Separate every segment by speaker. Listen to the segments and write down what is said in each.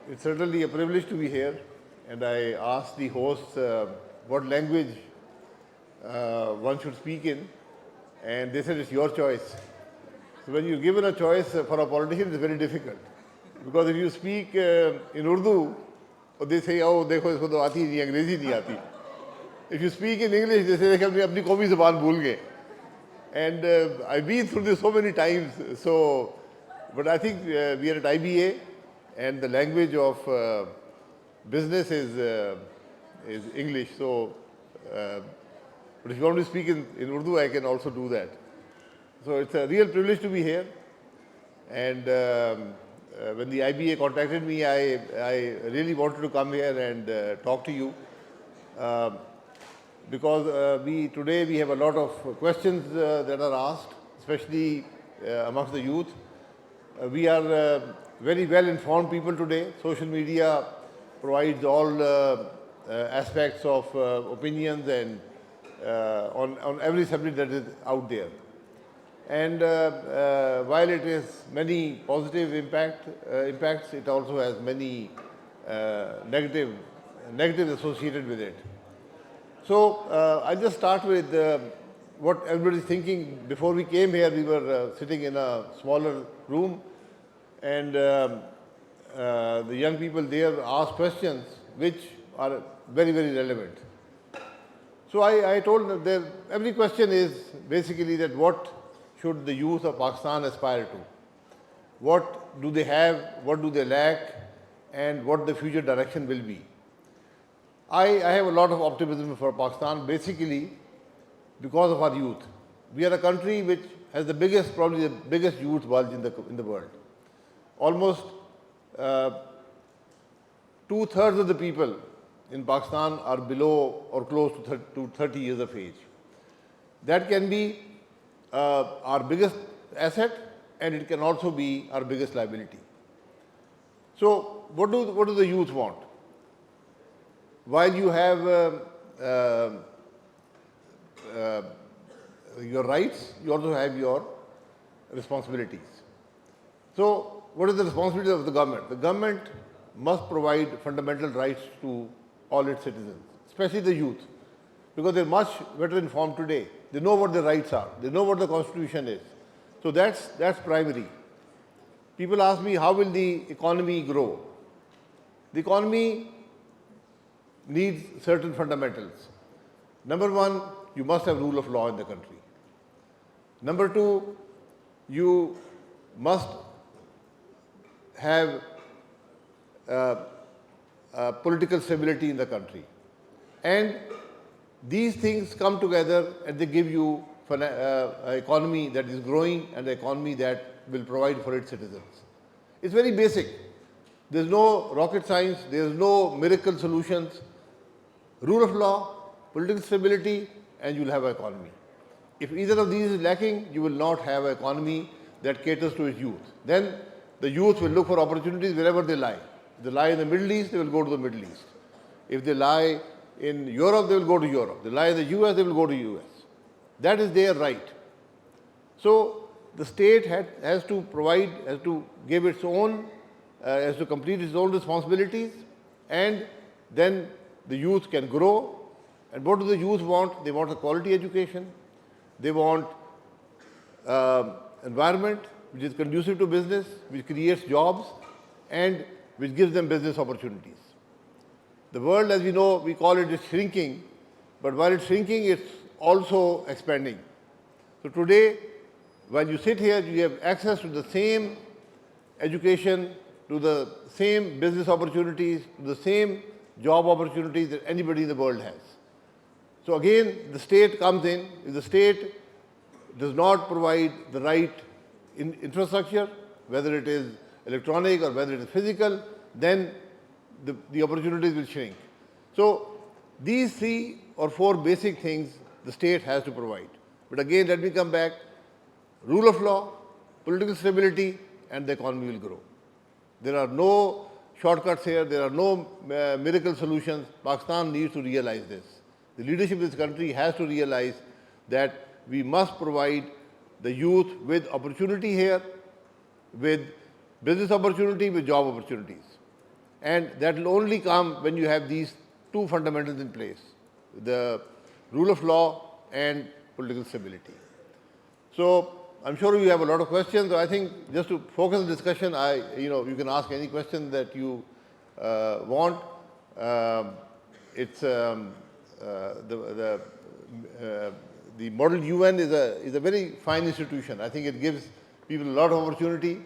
Speaker 1: It's certainly a privilege to be here, and I asked the hosts what language one should speak in, and they said it's your choice. So when you're given a choice for a politician, it's very difficult, because if you speak in Urdu, they say, oh, देखो इसको तो आती नहीं, अंग्रेजी नहीं आती. If you speak in English, they say they अपनी अपनी कौमी ज़बान भूल गए. And I've been through this so many times. So, but I think we are at IBA, and the language of business is English. So, but if you want to speak in Urdu, I can also do that. So it's a real privilege to be here. And when the IBA contacted me, I really wanted to come here and talk to you. Because today we have a lot of questions that are asked, especially amongst the youth. We are very well informed people today. Social media provides all aspects of opinions and on every subject that is out there. And while it has many positive impacts, it also has many negatives associated with it. So I'll just start with what everybody is thinking. Before we came here, we were sitting in a smaller room, and the young people there asked questions which are very, very relevant. So I told them that every question is basically that what should the youth of Pakistan aspire to? What do they have, what do they lack, and what the future direction will be? I have a lot of optimism for Pakistan, basically because of our youth. We are a country which has the biggest, probably the biggest youth bulge in the world. Almost 2/3 of the people in Pakistan are below or close to 30 years of age. That can be our biggest asset, and it can also be our biggest liability. So what do the youth want? While you have your rights, you also have your responsibilities. So what is the responsibility of the government? The government must provide fundamental rights to all its citizens, especially the youth, because they're much better informed today. They know what their rights are. They know what the Constitution is. So that's primary. People ask me, how will the economy grow? The economy needs certain fundamentals. Number one, you must have rule of law in the country. Number two, you must have political stability in the country. And these things come together and they give you an economy that is growing and an economy that will provide for its citizens. It's very basic. There's no rocket science, there's no miracle solutions. Rule of law, political stability, and you'll have an economy. If either of these is lacking, you will not have an economy that caters to its youth. Then the youth will look for opportunities wherever they lie. If they lie in the Middle East, they will go to the Middle East. If they lie in Europe, they will go to Europe. They lie in the US, they will go to US. That is their right. So the state has to provide, has to give its own, has to complete its own responsibilities, and then the youth can grow. And what do the youth want? They want a quality education. They want environment which is conducive to business, which creates jobs, and which gives them business opportunities. The world, as we know, we call it shrinking, but while it's shrinking, it's also expanding. So today, when you sit here, you have access to the same education, to the same business opportunities, to the same job opportunities that anybody in the world has. So again, the state comes in. If the state does not provide the right infrastructure, whether it is electronic or whether it is physical, then the opportunities will shrink. So these 3 or 4 basic things the state has to provide. But again, let me come back. Rule of law, political stability, and the economy will grow. There are no shortcuts here. There are no miracle solutions. Pakistan needs to realize this. The leadership of this country has to realize that we must provide the youth with opportunity here, with business opportunity, with job opportunities. And that will only come when you have these two fundamentals in place, the rule of law and political stability. So I'm sure you have a lot of questions. So I think just to focus the discussion, you can ask any question that you want. The model UN is a very fine institution. I think it gives people a lot of opportunity.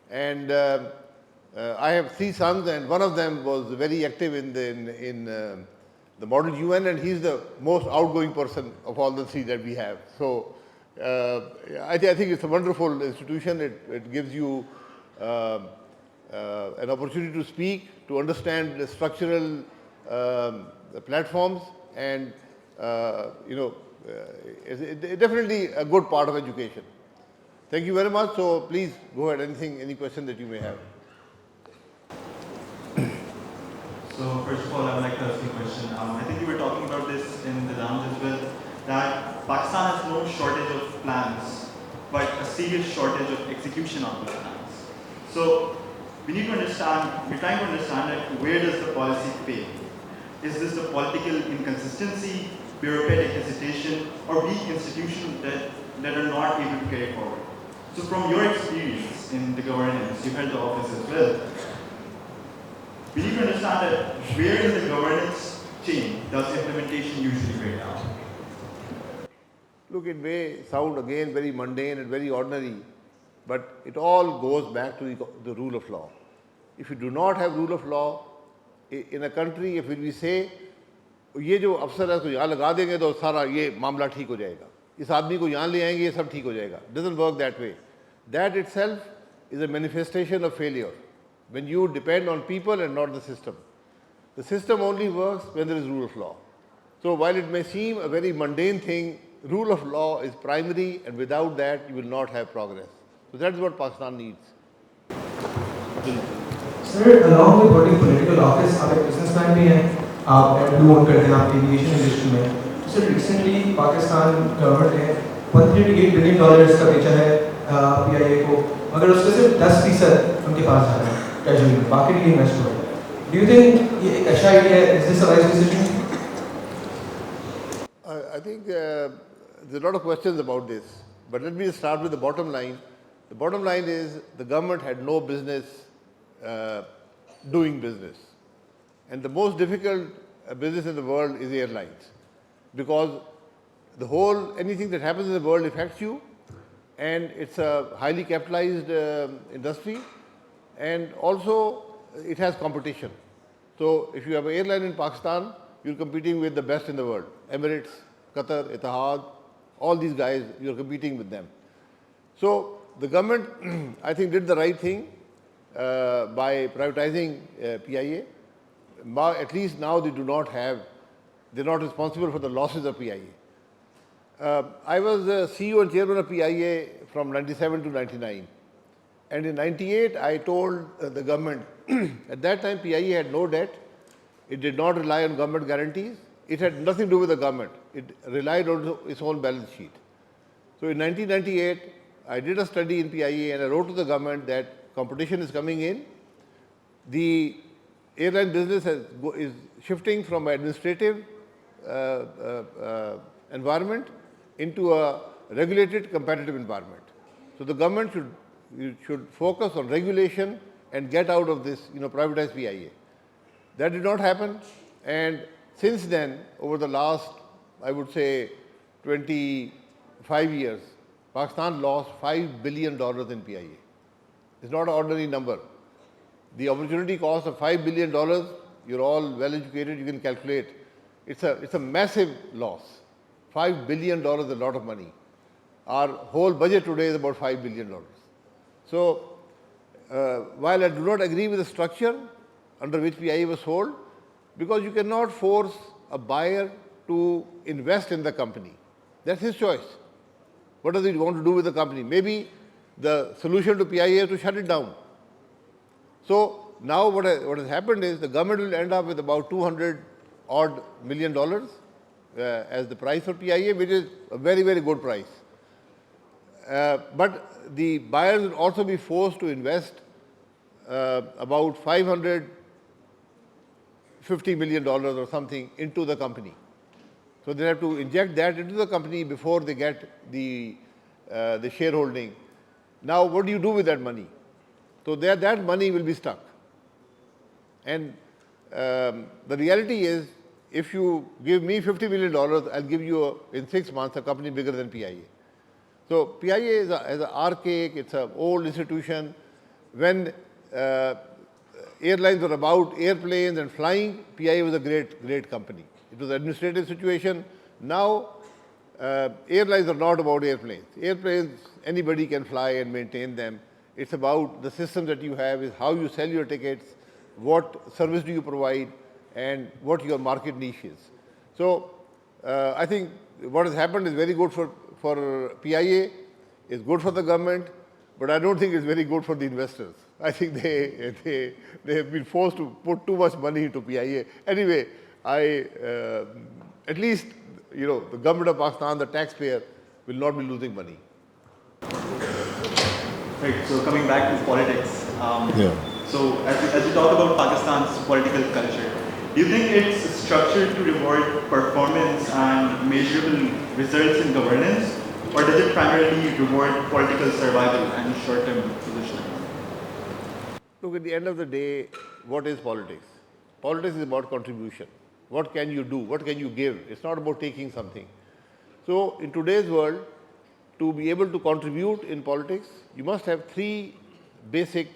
Speaker 1: And I have 3 sons, and one of them was very active in the model UN, and he's the most outgoing person of all the 3 that we have. So I think it's a wonderful institution. It gives you an opportunity to speak, to understand the structural platforms, and it's definitely a good part of education. Thank you very much. So please go ahead. Any question that you may have.
Speaker 2: So first of all, I would like to ask you a question. I think you were talking about this in the lounge as well, that Pakistan has no shortage of plans, but a serious shortage of execution of those plans. So we need to understand, we're trying to understand that where does the policy fail? Is this the political inconsistency, bureaucratic hesitation, or weak institutions that are not able to carry forward? So from your experience in the governance, you held the office as well, we need to understand that where in the governance chain does implementation usually break down?
Speaker 1: Look, it may sound again very mundane and very ordinary, but it all goes back to the rule of law. If you do not have rule of law in a country, if we say, ये जो अफसर है इसको यहाँ लगा देंगे तो सारा ये मामला ठीक हो जाएगा, इस आदमी को यहाँ ले आएंगे ये सब ठीक हो जाएगा. Doesn't work that way. That itself is a manifestation of failure. When you depend on people and not the system. The system only works when there is rule of law. So while it may seem a very mundane thing, rule of law is primary, and without that you will not have progress. So that is what Pakistan needs.
Speaker 3: Sir, along with holding political office, आप एक businessman भी हैं, आप blue own करते हैं आप aviation industry में. So recently Pakistan government ने $138 billion का बेचा है PIA को, मगर उसमें सिर्फ 10% उनके पास जा रहा है treasury में, बाकी भी invest हो रहा है. Do you think ये एक अच्छा idea है? Is this a wise decision?
Speaker 1: I think there's a lot of questions about this, but let me just start with the bottom line. The bottom line is the government had no business doing business. And the most difficult business in the world is airlines, because anything that happens in the world affects you, and it's a highly capitalized industry, and also it has competition. So if you have an airline in Pakistan, you're competing with the best in the world. Emirates, Qatar, Etihad, all these guys, you're competing with them. So the government, I think, did the right thing by privatizing PIA. At least now they're not responsible for the losses of PIA. I was CEO and chairman of PIA from 97 to 99. And in 98, I told the government, at that time PIA had no debt. It did not rely on government guarantees. It had nothing to do with the government. It relied on its own balance sheet. So in 1998, I did a study in PIA and I wrote to the government that competition is coming in. The airline business is shifting from an administrative environment into a regulated competitive environment. So the government should focus on regulation and get out of this, privatized PIA. That did not happen, and since then, over the last, I would say, 25 years, Pakistan lost $5 billion in PIA. It's not an ordinary number. The opportunity cost of $5 billion, you're all well educated, you can calculate. It's a massive loss. $5 billion is a lot of money. Our whole budget today is about $5 billion. So while I do not agree with the structure under which PIA was sold, because you cannot force a buyer to invest in the company. That's his choice. What does he want to do with the company? Maybe the solution to PIA is to shut it down. So now what has happened is the government will end up with about $200 odd million as the price for PIA, which is a very, very good price. But the buyers will also be forced to invest about $500 $50 million or something into the company. So they have to inject that into the company before they get the shareholding. Now, what do you do with that money? So that money will be stuck. And the reality is, if you give me $50 million, I'll give you, in 6 months, a company bigger than PIA. So PIA is an archaic, it's an old institution. When airlines were about airplanes and flying, PIA was a great company. It was an administrative situation. Now, airlines are not about airplanes. Airplanes, anybody can fly and maintain them. It's about the system that you have, is how you sell your tickets, what service do you provide, and what your market niche is. So I think what has happened is very good for PIA, is good for the government, but I don't think it's very good for the investors. I think they have been forced to put too much money into PIA. Anyway, at least, the government of Pakistan, the taxpayer, will not be losing money.
Speaker 2: Right, so coming back to politics. So as you talk about Pakistan's political culture, do you think it's structured to reward performance and measurable results in governance, or does it primarily reward political survival and short-term positioning?
Speaker 1: Look, at the end of the day, what is politics? Politics is about contribution. What can you do? What can you give? It's not about taking something. So in today's world, to be able to contribute in politics, you must have 3 basic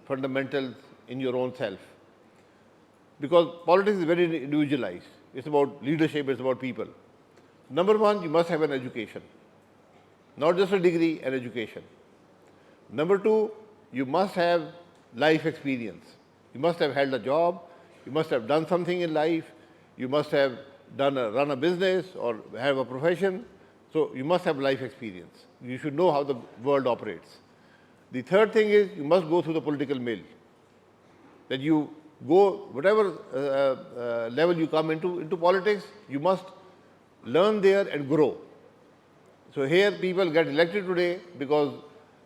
Speaker 1: fundamentals in your own self. Because politics is very individualized. It's about leadership, it's about people. Number 1, you must have an education. Not just a degree, an education. Number 2, you must have life experience. You must have held a job, you must have done something in life, you must have run a business or have a profession. So you must have life experience. You should know how the world operates. The third thing is, you must go through the political mill. That you go, whatever level you come into politics, you must learn there and grow. So here people get elected today because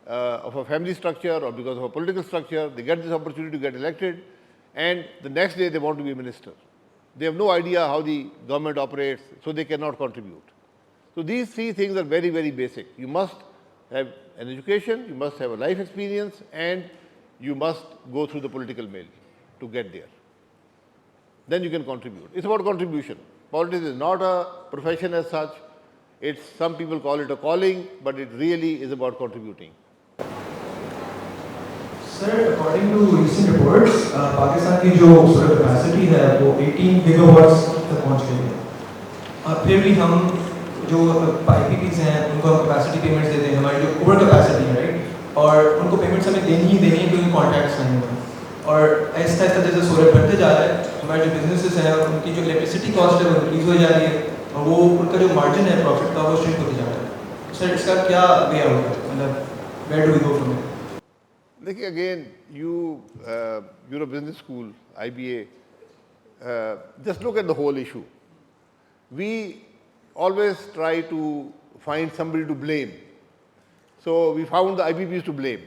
Speaker 1: of a family structure or because of a political structure. They get this opportunity to get elected, and the next day they want to be a minister. They have no idea how the government operates, so they cannot contribute. So these 3 things are very, very basic. You must have an education, you must have a life experience, and you must go through the political mill to get there. Then you can contribute. It's about contribution. Politics is not a profession as such. Some people call it a calling, but it really is about contributing.
Speaker 3: Sir, according to recent reports, Pakistan की जो solar capacity है वो 18 gigawatts तक पहुंच गई है. फिर भी हम जो IPPs हैं उनको हम capacity payments देते हैं, हमारी जो over capacity है, right? और उनको payments हमें देनी है क्योंकि contracts नहीं हुए. और ऐसा जैसे solar बढ़ते जा रहा है, हमारे जो businesses हैं उनकी जो electricity cost है वो increase हो जा रही है, और वो उनका जो margin है profit का वो shrink होते जा रहा है. Sir, इसका क्या way out है? मतलब where do we go from here?
Speaker 1: Look, again, you're a business school, IBA, just look at the whole issue. We always try to find somebody to blame. So we found the IPPs to blame.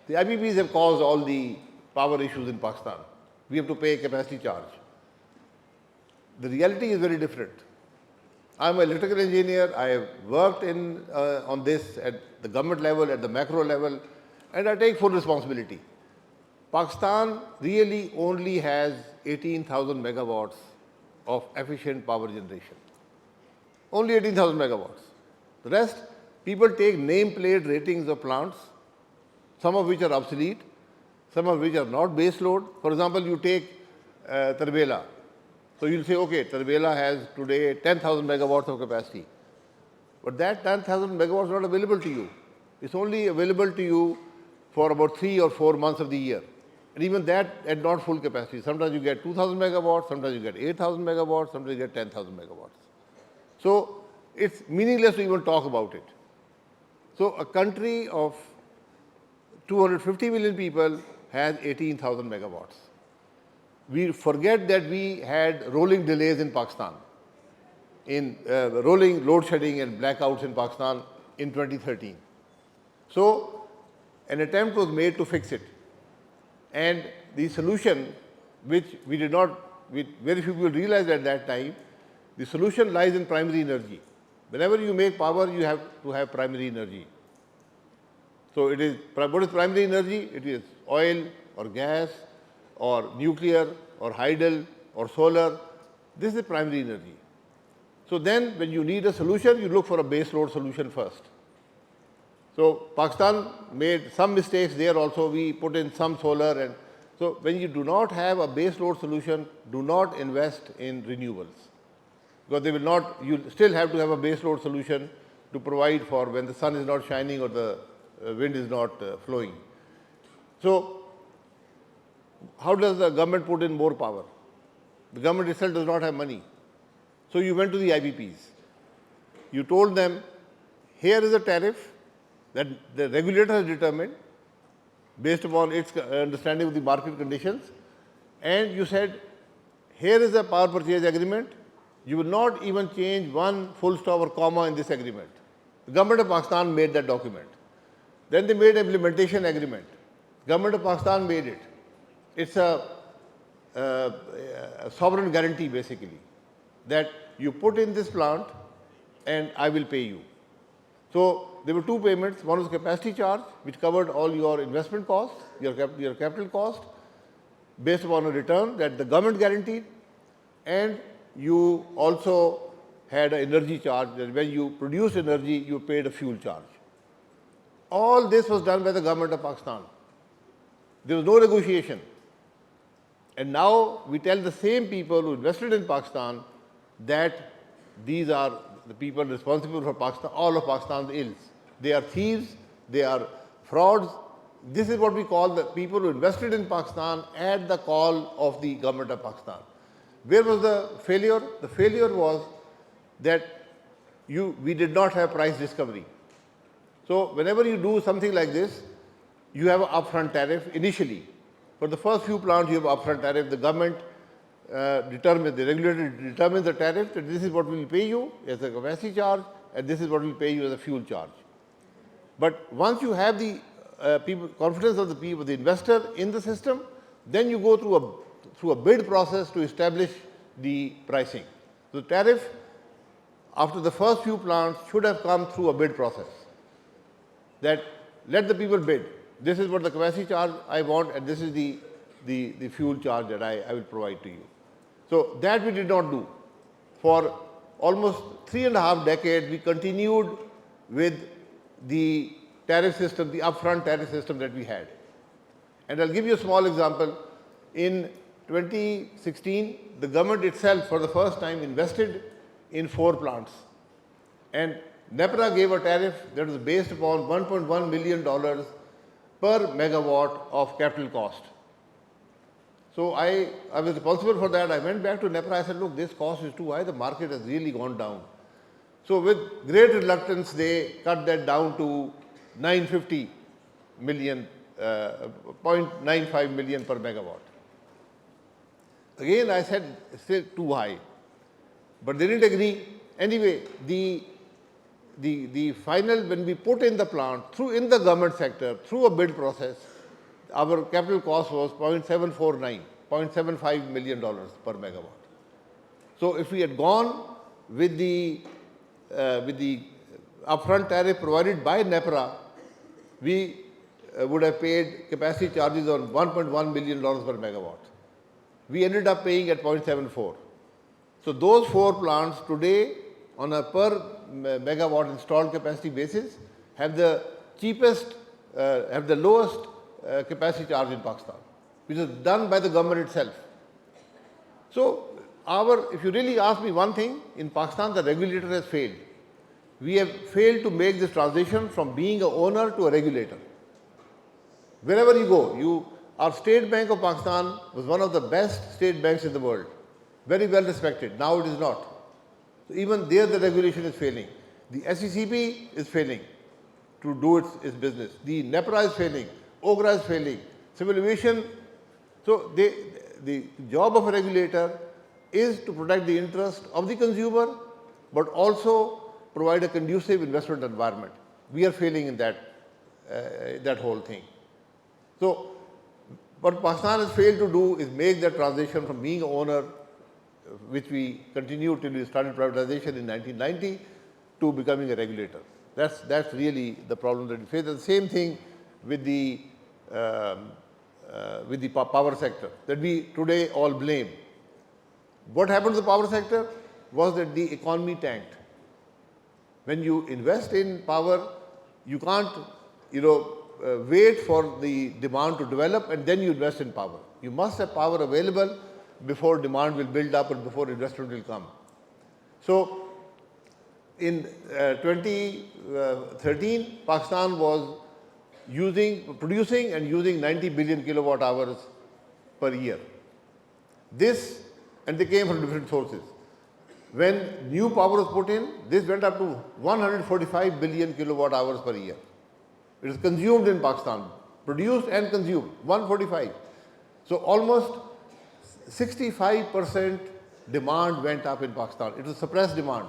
Speaker 1: The IPPs have caused all the power issues in Pakistan. We have to pay a capacity charge. The reality is very different. I'm an electrical engineer. I have worked on this at the government level, at the macro level, and I take full responsibility. Pakistan really only has 18,000 megawatts of efficient power generation. Only 18,000 megawatts. The rest, people take nameplate ratings of plants, some of which are obsolete, some of which are not base load. For example, you take Tarbela. So you'll say, okay, Tarbela has today 10,000 megawatts of capacity. But that 10,000 megawatts is not available to you. It's only available to you for about 3 or 4 months of the year. And even that at not full capacity. Sometimes you get 2,000 megawatts, sometimes you get 8,000 megawatts, sometimes you get 10,000 megawatts. So it's meaningless to even talk about it. So a country of 250 million people has 18,000 megawatts. We forget that we had rolling delays in Pakistan, rolling load shedding and blackouts in Pakistan in 2013. So an attempt was made to fix it. And the solution, which we did not which very few people realized at that time, the solution lies in primary energy. Whenever you make power, you have to have primary energy. So it is, what is primary energy? It is oil or gas or nuclear or hydel or solar. This is primary energy. So then when you need a solution, you look for a base load solution first. So Pakistan made some mistakes there also. We put in some solar, and so when you do not have a base load solution, do not invest in renewables, because they will not, you still have to have a base load solution to provide for when the sun is not shining or the wind is not flowing. So how does the government put in more power? The government itself does not have money. So you went to the IBPs. You told them, here is a tariff that the regulator has determined based upon its understanding of the market conditions, and you said, here is a power purchase agreement. You will not even change one full stop or comma in this agreement. The government of Pakistan made that document. Then they made an implementation agreement. Government of Pakistan made it. It's a sovereign guarantee basically, that you put in this plant and I will pay you. So there were two payments. One was capacity charge, which covered all your investment costs, your capital cost, based upon a return that the government guaranteed, and you also had an energy charge, that when you produced energy, you paid a fuel charge. All this was done by the government of Pakistan. There was no negotiation. And now we tell the same people who invested in Pakistan that these are the people responsible for Pakistan, all of Pakistan's ills. They are thieves, they are frauds. This is what we call the people who invested in Pakistan at the call of the government of Pakistan. Where was the failure? The failure was that we did not have price discovery. So whenever you do something like this, you have an upfront tariff initially. For the first few plants, you have upfront tariff. The government determines, the regulator determines the tariff, that this is what we will pay you as a capacity charge, and this is what we will pay you as a fuel charge. But once you have the confidence of the people, the investor in the system, then you go through a bid process to establish the pricing. The tariff, after the first few plants, should have come through a bid process. That let the people bid. This is what the capacity charge I want, and this is the fuel charge that I will provide to you. So that we did not do. For almost 3.5 decades, we continued with the tariff system, the upfront tariff system that we had. And I'll give you a small example. In 2016, the government itself, for the first time, invested in 4 plants. And NEPRA gave a tariff that was based upon $1.1 million per megawatt of capital cost. So I was responsible for that. I went back to NEPRA. I said, look, this cost is too high. The market has really gone down. So with great reluctance, they cut that down to 950 million, 0.95 million per megawatt. Again, I said, it's still too high. But they didn't agree. Anyway, the final, when we put in the plant, in the government sector, through a bid process, our capital cost was 0.749, $0.75 million per megawatt. So if we had gone with the upfront tariff provided by NEPRA, we would have paid capacity charges on $1.1 million per megawatt. We ended up paying at 0.74. So those 4 plants today, on a per megawatt installed capacity basis, have the cheapest, have the lowest capacity charge in Pakistan, which is done by the government itself. So if you really ask me one thing, in Pakistan the regulator has failed. We have failed to make this transition from being an owner to a regulator. Wherever you go, our State Bank of Pakistan was one of the best state banks in the world, very well respected. Now it is not. So even there the regulation is failing. The SECB is failing to do its business. The NEPRA is failing. OGRA is failing. Civil aviation. So the job of a regulator is to protect the interest of the consumer, but also provide a conducive investment environment. We are failing in that whole thing. So what Pakistan has failed to do is make that transition from being an owner which we continued till we started privatization in 1990, to becoming a regulator. That's really the problem that we face. And the same thing with the power sector that we today all blame. What happened to the power sector was that the economy tanked. When you invest in power, you can't, wait for the demand to develop and then you invest in power. You must have power available before demand will build up and before investment will come. So, in 2013, Pakistan was producing and using 90 billion kilowatt hours per year. And they came from different sources. When new power was put in, this went up to 145 billion kilowatt hours per year. It is consumed in Pakistan, produced and consumed, 145. So almost 65% demand went up in Pakistan. It was suppressed demand.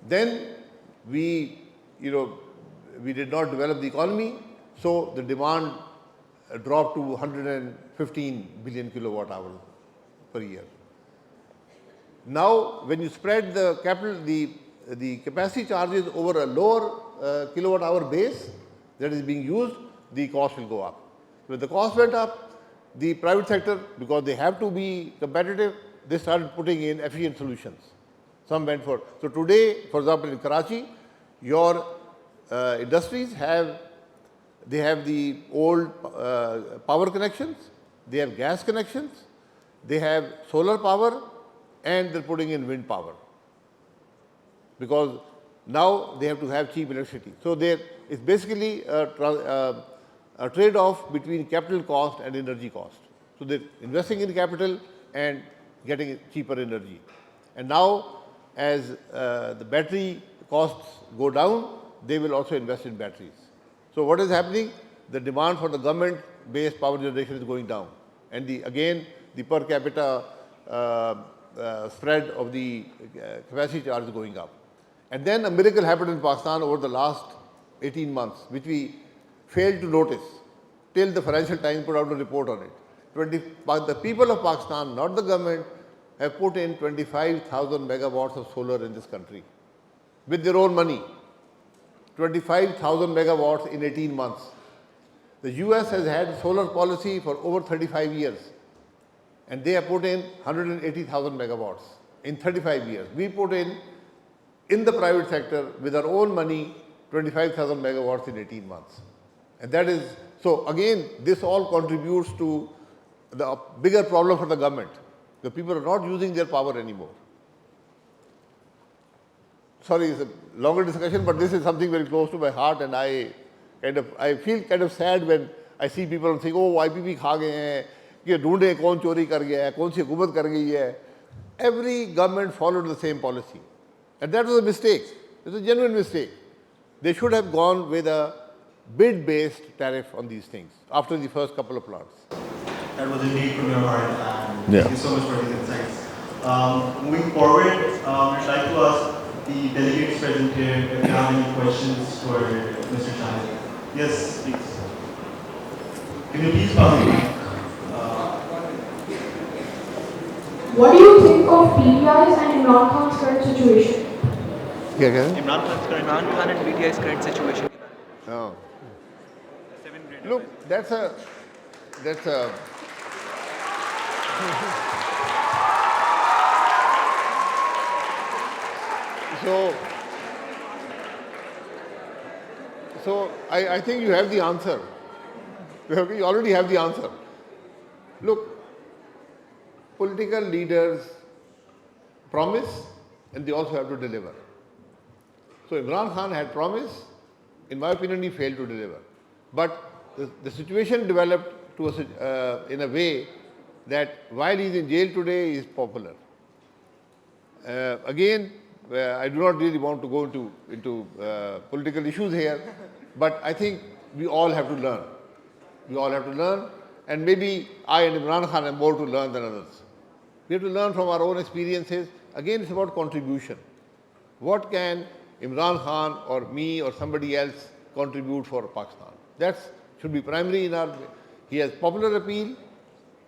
Speaker 1: Then we did not develop the economy, so the demand dropped to 115 billion kilowatt hours per year. Now, when you spread the capacity charges over a lower kilowatt hour base that is being used, the cost will go up. When the cost went up, the private sector, because they have to be competitive, they started putting in efficient solutions. Some went for. So today, for example, in Karachi, your industries have the old power connections, they have gas connections, they have solar power, and they're putting in wind power. Because now they have to have cheap electricity. So it's basically a trade-off between capital cost and energy cost. So they're investing in capital and getting cheaper energy. And now, as the battery costs go down, they will also invest in batteries. So what is happening? The demand for the government-based power generation is going down. And again, the per capita spread of the capacity charge is going up. And then a miracle happened in Pakistan over the last 18 months, which we failed to notice till the Financial Times put out a report on it. The people of Pakistan, not the government, have put in 25,000 megawatts of solar in this country with their own money. 25,000 megawatts in 18 months. The US has had solar policy for over 35 years, and they have put in 180,000 megawatts in 35 years. We put in the private sector, with our own money, 25,000 megawatts in 18 months. And that is, so again, this all contributes to the bigger problem for the government. The people are not using their power anymore. Sorry, it's a longer discussion, but this is something very close to my heart, and I feel kind of sad when I see people saying, oh, IPP खा गए हैं, ये ढूंढे कौन चोरी कर गया है, कौन सी हुकूमत कर गई है. Every government followed the same policy. And that was a mistake. It was a genuine mistake. They should have gone with a bid-based tariff on these things after the first couple of plants.
Speaker 2: That was indeed from your heart, and thank you so much for these insights. Moving forward, I'd like to ask the delegates present here if you have any questions for Mr. Shahid. Yes, please. Can you please pass the mic?
Speaker 4: What do you think of PTI's and Imran Khan's current situation?
Speaker 2: Imran Khan and PTI's current situation.
Speaker 1: Oh. Look, that's a So I think you have the answer. You already have the answer. Look, political leaders promise and they also have to deliver. So Imran Khan had promised. In my opinion, he failed to deliver. But the situation developed in a way that while he is in jail today, he is popular. Again, I do not really want to go into political issues here, but I think we all have to learn. We all have to learn, and maybe I and Imran Khan have more to learn than others. We have to learn from our own experiences. Again, it's about contribution. What can Imran Khan or me or somebody else contribute for Pakistan? That should be primary in our. He has popular appeal,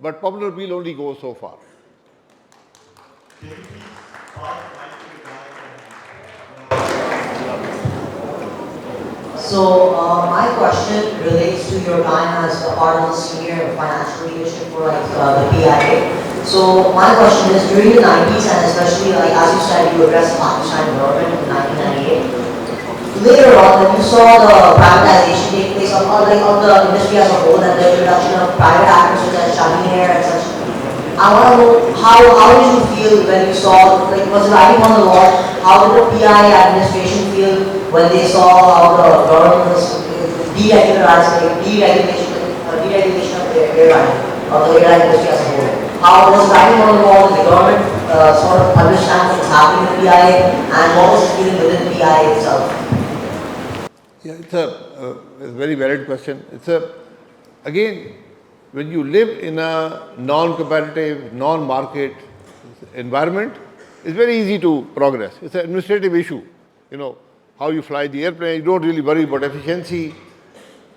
Speaker 1: but popular appeal only goes so far.
Speaker 2: Can you please pass the mic to the guy?
Speaker 5: So my question relates to your time as a part of the senior financial leadership for the PIA. So my question is, during the 90s and especially as you said, you addressed Pakistan government in 1998. Later on, when you saw the privatization take place of the industry as a whole and the introduction of private actors such as Shahid and such, I want to know how did you feel when you saw, was it writing on the wall? How did the PI administration feel when they saw how the government was deregulation of the airline industry as a whole? How was writing on the wall? Did the government sort of understand what was happening in PIA and what was the feeling within PIA itself?
Speaker 1: Yeah, it's a very valid question. Again, when you live in a non-competitive, non-market environment, it's very easy to progress. It's an administrative issue. How you fly the airplane, you don't really worry about efficiency.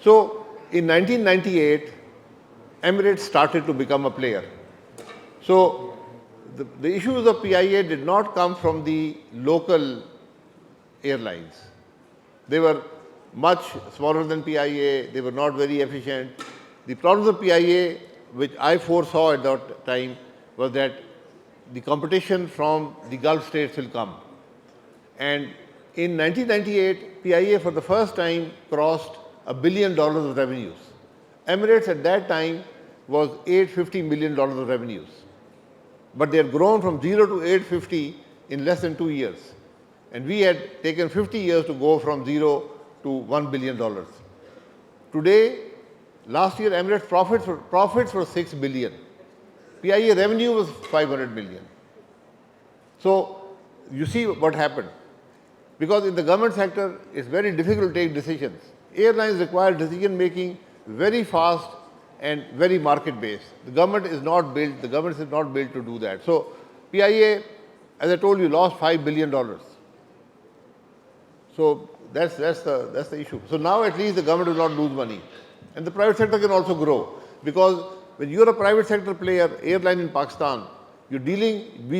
Speaker 1: So in 1998, Emirates started to become a player. So the issues of PIA did not come from the local airlines. They were much smaller than PIA, they were not very efficient. The problems of PIA, which I foresaw at that time, was that the competition from the Gulf states will come. And in 1998, PIA for the first time crossed $1 billion of revenues. Emirates at that time was $850 million of revenues. But they had grown from 0 to 850 in less than 2 years. And we had taken 50 years to go from 0 to $1 billion. Today, last year, Emirates profits were $6 billion. PIA revenue was $500 million. So you see what happened. Because in the government sector, it's very difficult to take decisions. Airlines require decision making very fast and very market based. The government is not built to do that. So PIA, as I told you, lost $5 billion. So that's the issue. So now at least the government will not lose money. And the private sector can also grow. Because when you're a private sector player, airline in Pakistan, we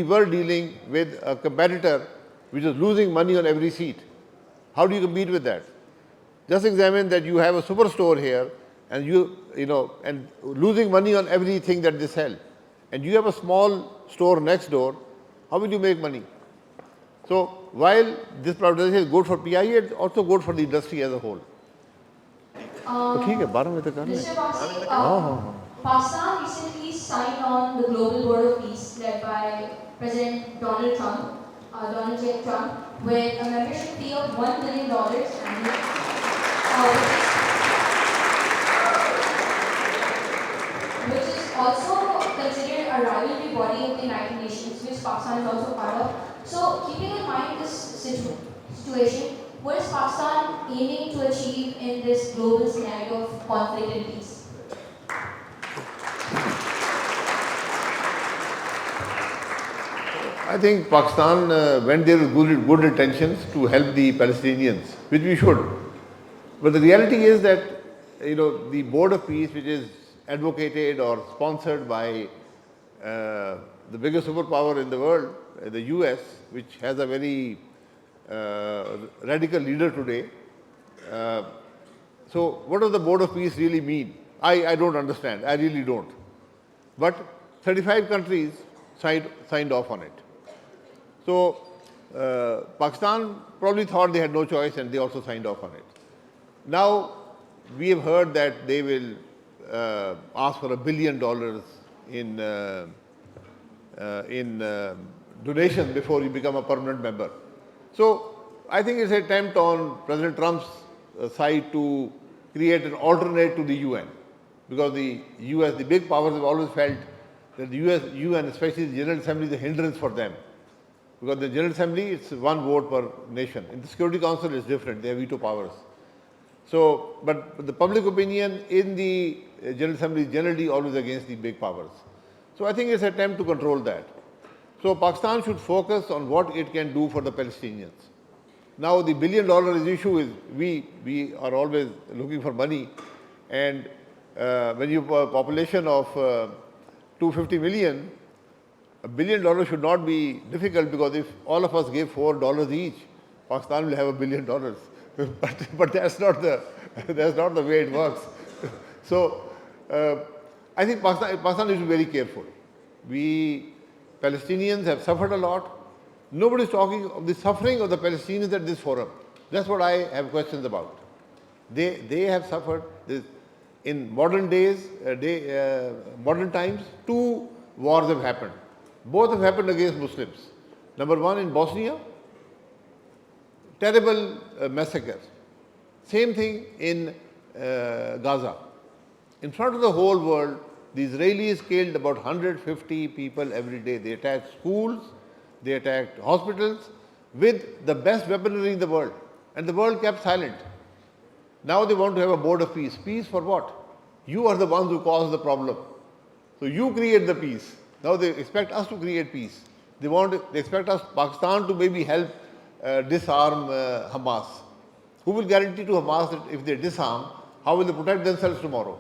Speaker 1: were dealing with a competitor which is losing money on every seat. How do you compete with that? Just examine that you have a superstore here and and losing money on everything that they sell. And you have a small store next door, how will you make money? So while this privatization is good for PIA, it's also good for the industry as a whole.
Speaker 4: Mr. Abbasi, Pakistan recently signed on the Global Board of Peace led by President Donald J. Trump, with a membership fee of $1 billion annually, which is also considered a rivalry body of the United Nations, which Pakistan is also part of. So, keeping in mind this situation, what is Pakistan aiming to achieve in this global scenario of conflict and peace?
Speaker 1: I think Pakistan went there with good intentions to help the Palestinians, which we should. But the reality is that the Board of Peace, which is advocated or sponsored by the biggest superpower in the world, the US, which has a very radical leader today. So what does the Board of Peace really mean? I don't understand. I really don't. But 35 countries signed off on it. So Pakistan probably thought they had no choice and they also signed off on it. Now we have heard that they will ask for $1 billion in donation before you become a permanent member. So I think it's an attempt on President Trump's side to create an alternate to the UN, because the US, the big powers, have always felt that the UN, especially the General Assembly, is a hindrance for them. Because the General Assembly, it's one vote per nation. In the Security Council, it's different. They have veto powers. So, but the public opinion in the General Assembly is generally always against the big powers. So I think it's an attempt to control that. So Pakistan should focus on what it can do for the Palestinians. Now the $1 billion issue is, we are always looking for money, and when you have a population of 250 million, $1 billion should not be difficult, because if all of us gave $4 each, Pakistan will have $1 billion. but that's not the way it works. So I think Pakistan needs to be very careful. We Palestinians have suffered a lot. Nobody is talking of the suffering of the Palestinians at this forum. That's what I have questions about. They have suffered this. In modern days, modern times, 2 wars have happened. Both have happened against Muslims. Number one, in Bosnia, terrible massacres. Same thing in Gaza. In front of the whole world, the Israelis killed about 150 people every day. They attacked schools, they attacked hospitals with the best weaponry in the world. And the world kept silent. Now they want to have a board of peace. Peace for what? You are the ones who caused the problem. So you create the peace. Now they expect us to create peace. They expect us, Pakistan, to maybe help disarm Hamas. Who will guarantee to Hamas that if they disarm, how will they protect themselves tomorrow?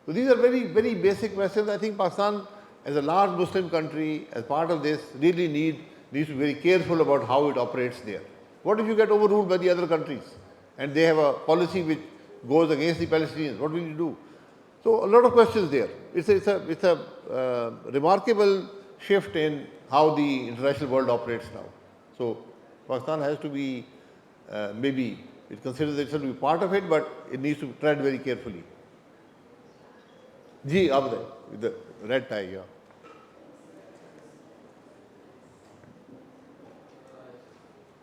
Speaker 1: So these are very, very basic questions. I think Pakistan, as a large Muslim country, as part of this, really needs to be very careful about how it operates there. What if you get overruled by the other countries and they have a policy which goes against the Palestinians? What will you do? So a lot of questions there. It's a remarkable shift in how the international world operates now. So Pakistan has to be, maybe it considers itself to be part of it, but it needs to tread very carefully. Ji, up there, with the red tie, yeah.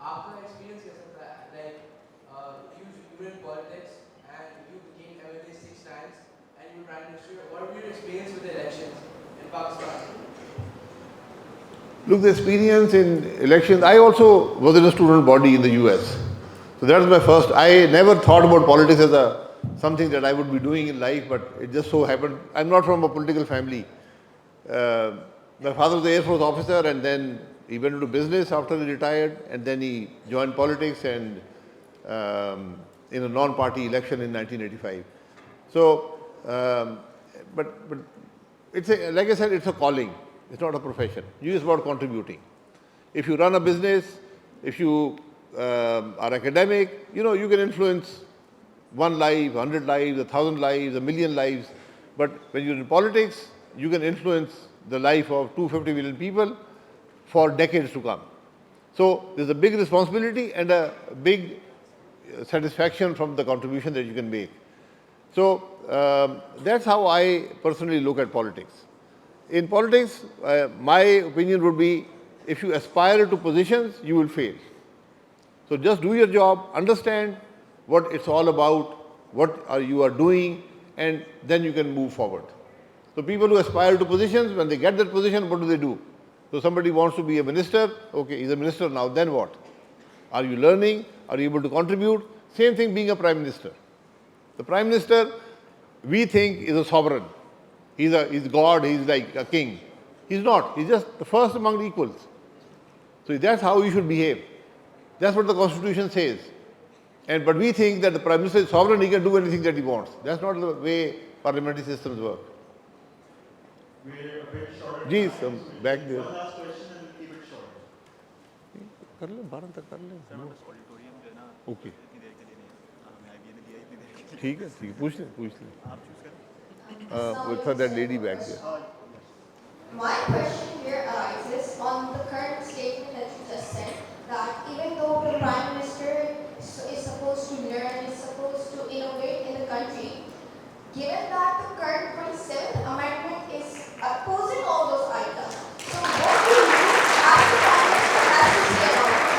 Speaker 6: After experience like you were in politics and you became MLA 6 times and you were Prime Minister, what was your experience with the elections in Pakistan?
Speaker 1: Look, the experience in elections, I also was in a student body in the US. So that was my first, I never thought about politics as something that I would be doing in life, but it just so happened. I'm not from a political family. My father was an Air Force officer, and then he went into business after he retired, and then he joined politics and in a non-party election in 1985. So, but it's like I said, it's a calling. It's not a profession. It's about contributing. If you run a business, if you are academic, you can influence 1 life, 100 lives, 1,000 lives, 1,000,000 lives. But when you're in politics, you can influence the life of 250 million people for decades to come. So there's a big responsibility and a big satisfaction from the contribution that you can make. So that's how I personally look at politics. In politics, my opinion would be, if you aspire to positions, you will fail. So just do your job, understand what it's all about, what you are doing, and then you can move forward. So people who aspire to positions, when they get that position, what do? So somebody wants to be a minister, okay, he's a minister now, then what? Are you learning? Are you able to contribute? Same thing being a prime minister. The prime minister, we think, is a sovereign. He's God, he's like a king. He's not, he's just the first among the equals. So that's how you should behave. That's what the Constitution says. But we think that the Prime Minister is sovereign, he can do anything that he wants. That's not the way parliamentary systems work.
Speaker 2: We're a bit short.
Speaker 1: Ji, some back there.
Speaker 2: One last question and we'll keep it short.
Speaker 1: Okay. ठीक है, पूछ लें. For that lady back there.
Speaker 4: My question here arises on the current statement that you just said, that even though the Prime Minister is supposed to learn, is supposed to innovate in the country, given that the current 27th Amendment is opposing all those items, so what do you as the Prime Minister has to say about it?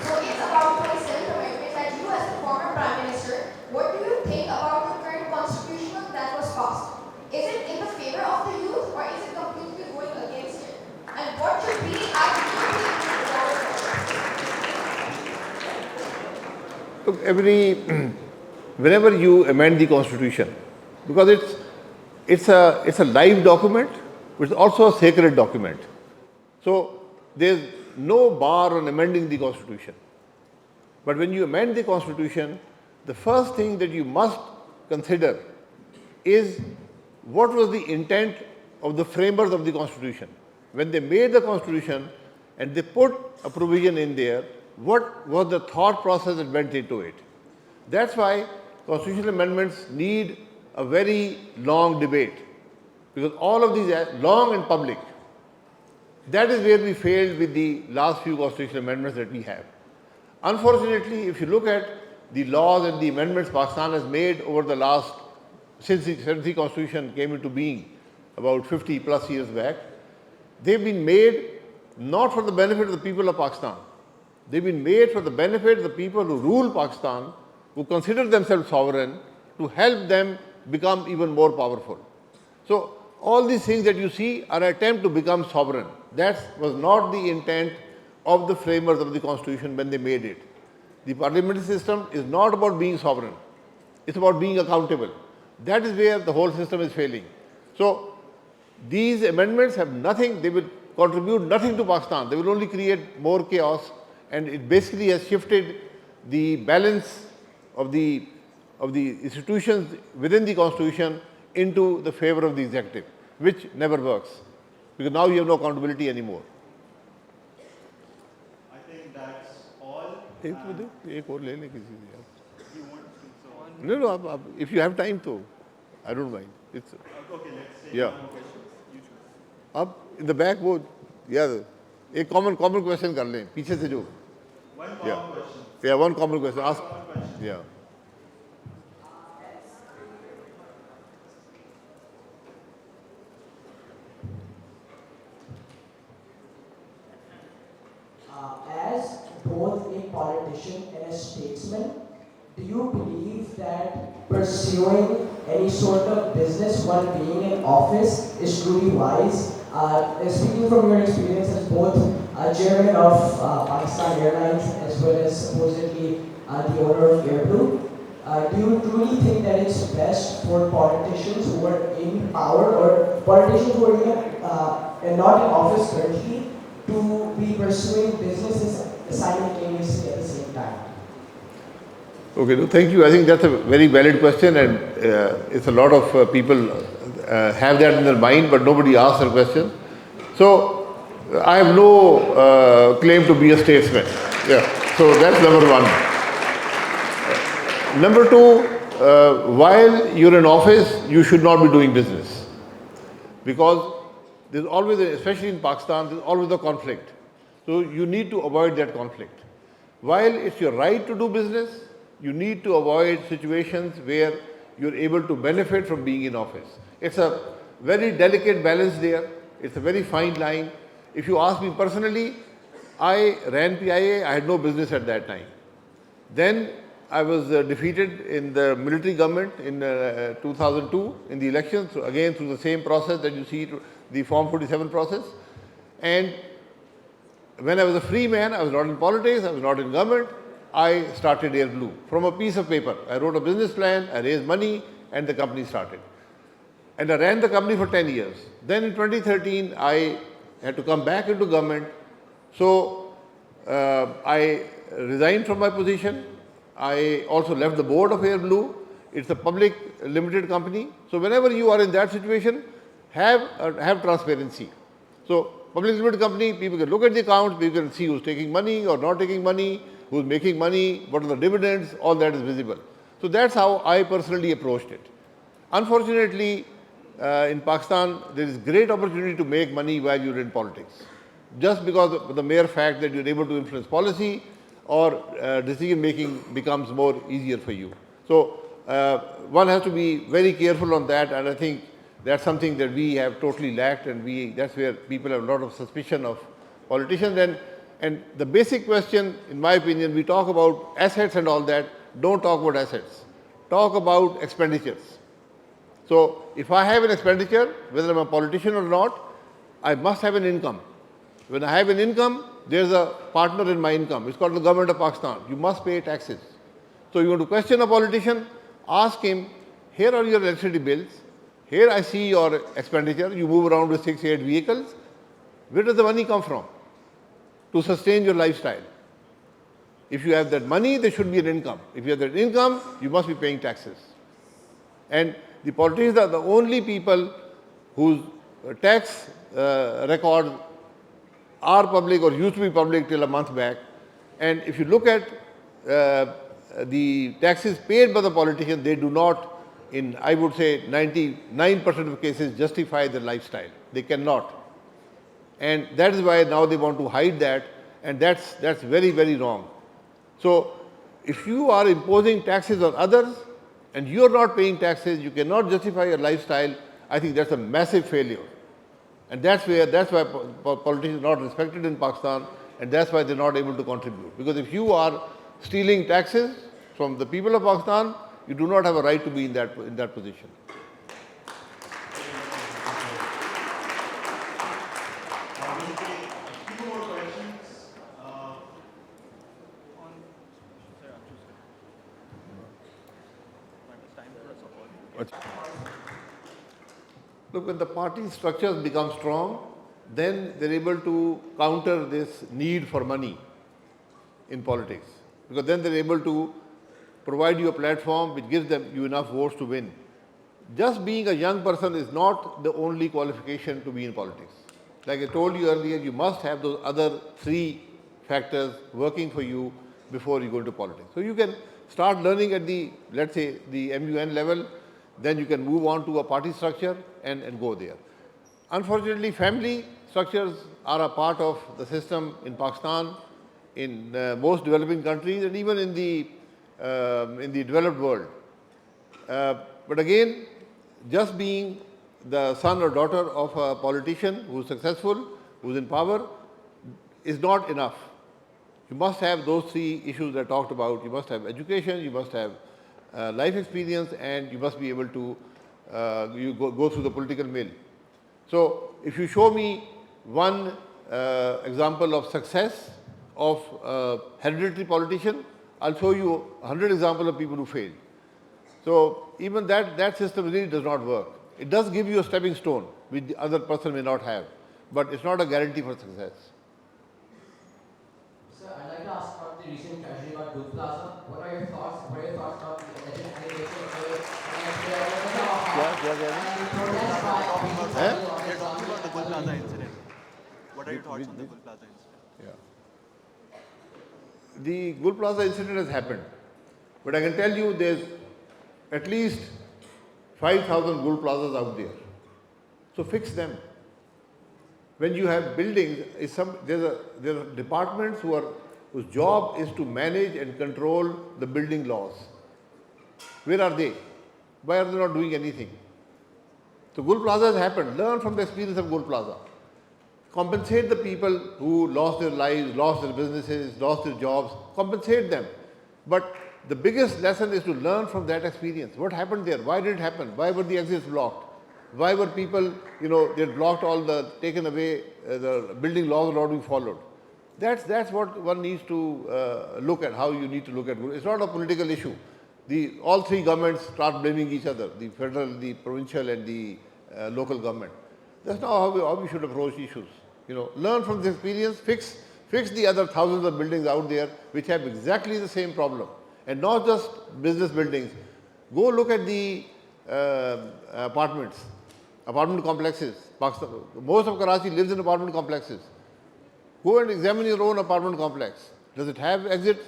Speaker 4: So it's about 27th Amendment that you as the former Prime Minister, what do you think about the current constitution that was passed? Is it in the favor of the youth or is it completely going against it? And what should be actually
Speaker 1: Look, whenever you amend the Constitution, because it's a live document, but it's also a sacred document. So there's no bar on amending the Constitution. But when you amend the Constitution, the first thing that you must consider is what was the intent of the framers of the Constitution. When they made the Constitution and they put a provision in there, what was the thought process that went into it? That's why constitutional amendments need a very long debate, because all of these are long and public. That is where we failed with the last few constitutional amendments that we have. Unfortunately, if you look at the laws and the amendments Pakistan has made over the last, since the 70th Constitution came into being about 50 plus years back, they've been made not for the benefit of the people of Pakistan. They've been made for the benefit of the people who rule Pakistan, who consider themselves sovereign, to help them become even more powerful. So all these things that you see are an attempt to become sovereign. That was not the intent of the framers of the Constitution when they made it. The parliamentary system is not about being sovereign. It's about being accountable. That is where the whole system is failing. So these amendments have nothing, they will contribute nothing to Pakistan. They will only create more chaos, and it basically has shifted the balance of the institutions within the Constitution into the favor of the executive, which never works, because now you have no accountability anymore.
Speaker 2: I think that's all.
Speaker 1: No, if you have time, though, I don't mind. It's,
Speaker 2: Okay, let's take
Speaker 1: yeah.
Speaker 2: one more question. You choose.
Speaker 1: अब in the back वो यार एक common question कर लें पीछे से जो
Speaker 2: One common question.
Speaker 1: yeah one common question ask
Speaker 2: Common question.
Speaker 1: yeah.
Speaker 7: As both a politician and a statesman, do you believe that pursuing any sort of business while being in office is truly wise? Speaking from your experience as both chairman of Pakistan Airlines as well as supposedly the owner of Airline, do you truly think that it's best for politicians who are in power or politicians who are and not in office currently to be pursuing businesses simultaneously at the same time?
Speaker 1: Okay, no, thank you. I think that's a very valid question, and it's a lot of people have that in their mind, but nobody asks the question. So I have no claim to be a statesman. Yeah. So that's number one. Number two, while you're in office, you should not be doing business, because there's always, especially in Pakistan, there's always a conflict. So you need to avoid that conflict. While it's your right to do business, you need to avoid situations where you're able to benefit from being in office. It's a very delicate balance there. It's a very fine line. If you ask me personally, I ran PIA. I had no business at that time. Then I was defeated in the military government in 2002 in the elections, so again through the same process that you see, the Form 47 process. And when I was a free man, I was not in politics, I was not in government, I started Air Blue from a piece of paper. I wrote a business plan, I raised money, and the company started. And I ran the company for 10 years. Then in 2013, I had to come back into government. So I resigned from my position. I also left the board of Air Blue. It's a public limited company. So whenever you are in that situation, have transparency. So public limited company, people can look at the accounts, people can see who's taking money or not taking money, who's making money, what are the dividends, all that is visible. So that's how I personally approached it. Unfortunately, in Pakistan, there is great opportunity to make money while you're in politics. Just because of the mere fact that you're able to influence policy or decision making becomes more easier for you. So one has to be very careful on that, and I think that's something that we have totally lacked, and that's where people have a lot of suspicion of politicians. And the basic question, in my opinion, we talk about assets and all that, don't talk about assets. Talk about expenditures. So if I have an expenditure, whether I'm a politician or not, I must have an income. When I have an income, there's a partner in my income. It's called the government of Pakistan. You must pay taxes. So you want to question a politician, ask him, here are your electricity bills. Here I see your expenditure. You move around with 6, 8 vehicles. Where does the money come from to sustain your lifestyle? If you have that money, there should be an income. If you have that income, you must be paying taxes. And the politicians are the only people whose tax records are public or used to be public till a month back. And if you look at the taxes paid by the politicians, they do not, in I would say 99% of cases, justify their lifestyle. They cannot. And that is why now they want to hide that, and that's very, very wrong. So if you are imposing taxes on others and you are not paying taxes, you cannot justify your lifestyle, I think that's a massive failure. And that's why politicians are not respected in Pakistan, and that's why they're not able to contribute. Because if you are stealing taxes from the people of Pakistan, you do not have a right to be in that position.
Speaker 2: Two more questions.
Speaker 1: Look, when the party structures become strong, then they're able to counter this need for money in politics. Because then they're able to provide you a platform which gives you enough votes to win. Just being a young person is not the only qualification to be in politics. Like I told you earlier, you must have those other three factors working for you before you go into politics. So you can start learning at the, let's say, the MUN level, then you can move on to a party structure and go there. Unfortunately, family structures are a part of the system in Pakistan, in most developing countries, and even in the developed world. But again, just being the son or daughter of a politician who is successful, who is in power, is not enough. You must have those three issues I talked about. You must have education, you must have life experience, and you must be able to go through the political mill. So if you show me one example of success of a hereditary politician, I'll show you 100 examples of people who failed. So even that system really does not work. It does give you a stepping stone, which the other person may not have, but it's not a guarantee for success.
Speaker 7: Sir, I'd like to ask about the recent tragedy about Gul Plaza. What are your thoughts? What are your thoughts about the alleged allegations of the
Speaker 2: You're talking about the Gul Plaza incident. What are your thoughts on the Gul Plaza incident?
Speaker 1: The Gul Plaza incident has happened, but I can tell you there's at least 5,000 Gul Plazas out there. So fix them. When you have buildings, there are departments whose job is to manage and control the building laws. Where are they? Why are they not doing anything? So Gul Plaza has happened. Learn from the experience of Gul Plaza. Compensate the people who lost their lives, lost their businesses, lost their jobs. Compensate them. But the biggest lesson is to learn from that experience. What happened there? Why did it happen? Why were the exits blocked? Why were people, they had blocked taken away, the building laws were not being followed. That's what one needs to look at, how you need to look at it. It's not a political issue. All three governments start blaming each other, the federal, the provincial, and the local government. That's not how we should approach issues. Learn from this experience, fix the other thousands of buildings out there which have exactly the same problem. And not just business buildings. Go look at the apartment complexes. Most of Karachi lives in apartment complexes. Go and examine your own apartment complex. Does it have exits?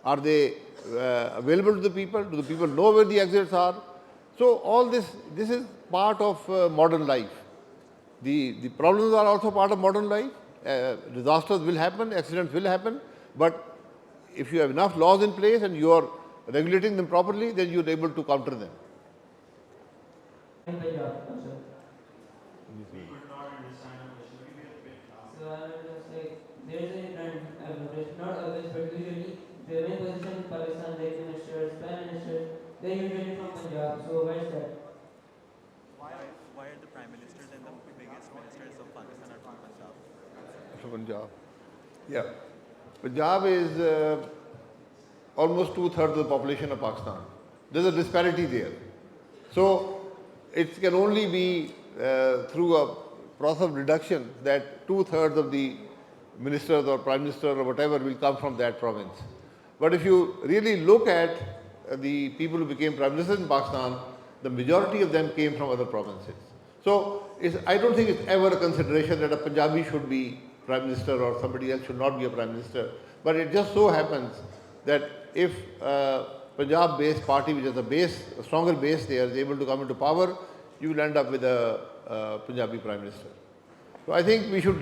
Speaker 1: Are they available to the people? Do the people know where the exits are? So all this is part of modern life. The problems are also part of modern life. Disasters will happen, accidents will happen, but if you have enough laws in place and you are regulating them properly, then you are able to counter them.
Speaker 2: We could not understand the question. Maybe a bit louder.
Speaker 6: So I would just say, there is a trend, I've noticed, not always, but usually, the main position in Pakistan, like ministers, prime ministers, they're usually from Punjab. So why is that?
Speaker 2: Why are the prime ministers and the biggest ministers of Pakistan are from Punjab?
Speaker 1: From Punjab. Yeah. Punjab is almost 2/3 of the population of Pakistan. There's a disparity there. So it can only be through a process of reduction that 2/3 of the ministers or prime minister or whatever will come from that province. But if you really look at the people who became prime ministers in Pakistan, the majority of them came from other provinces. So I don't think it's ever a consideration that a Punjabi should be Prime Minister or somebody else should not be a Prime Minister. But it just so happens that if Punjab-based party, which has a stronger base there, is able to come into power, you will end up with a Punjabi Prime Minister. So I think we should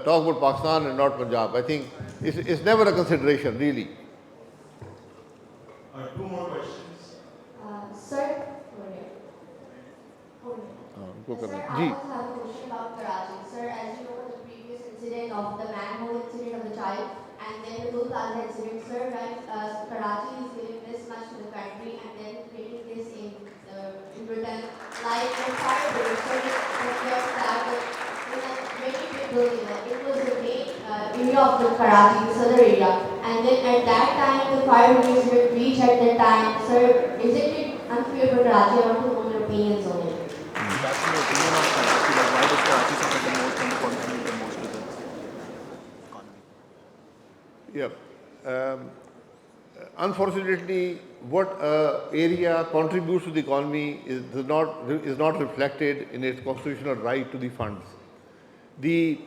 Speaker 1: talk about Pakistan and not Punjab. I think it's never a consideration, really.
Speaker 2: Two more questions.
Speaker 4: Sir, Sir, I
Speaker 1: Ji.
Speaker 4: also have a question about Karachi. Sir, as you know, the previous incident of the manhole incident of the child and then the Toll Plaza incident, sir, when Karachi is giving this much to the country and then creating this in return, like the fire brigade, sir, we have that in a very big building. It was the main area of the Karachi, the southern area. And then at that time, the fire brigades didn't reach at that time. Sir, isn't it unfair for Karachi? I want to know your opinions on it.
Speaker 8: That's the opinion of Karachi, like why does Karachi suffer the most and contribute the most to the economy?
Speaker 1: Yeah. Unfortunately, what area contributes to the economy is not reflected in its constitutional right to the funds. The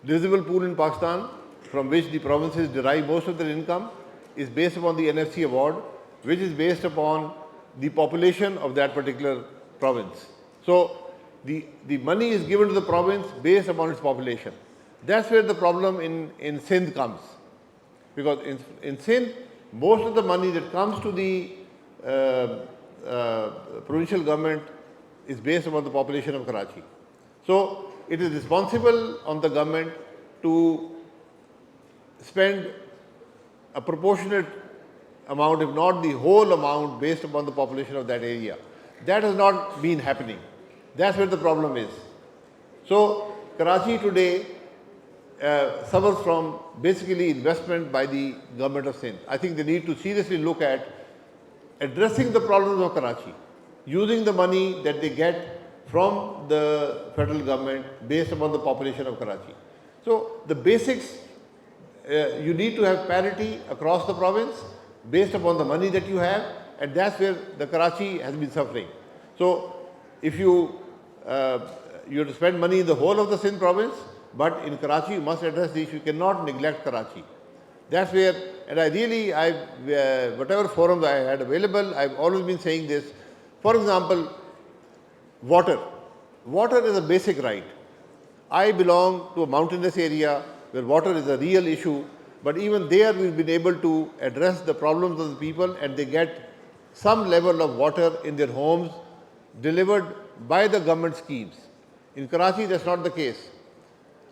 Speaker 1: divisible pool in Pakistan, from which the provinces derive most of their income, is based upon the NFC award, which is based upon the population of that particular province. So the money is given to the province based upon its population. That's where the problem in Sindh comes. Because in Sindh, most of the money that comes to the provincial government is based upon the population of Karachi. So it is responsible on the government to spend a proportionate amount, if not the whole amount, based upon the population of that area. That has not been happening. That's where the problem is. So Karachi today suffers from basically investment by the government of Sindh. I think they need to seriously look at addressing the problems of Karachi, using the money that they get from the federal government based upon the population of Karachi. So the basics, you need to have parity across the province based upon the money that you have, and that's where the Karachi has been suffering. So if you have to spend money in the whole of the Sindh province, but in Karachi you must address the issue. You cannot neglect Karachi. That's where, and whatever forums I had available, I've always been saying this. For example, water. Water is a basic right. I belong to a mountainous area where water is a real issue, but even there we've been able to address the problems of the people and they get some level of water in their homes delivered by the government schemes. In Karachi, that's not the case.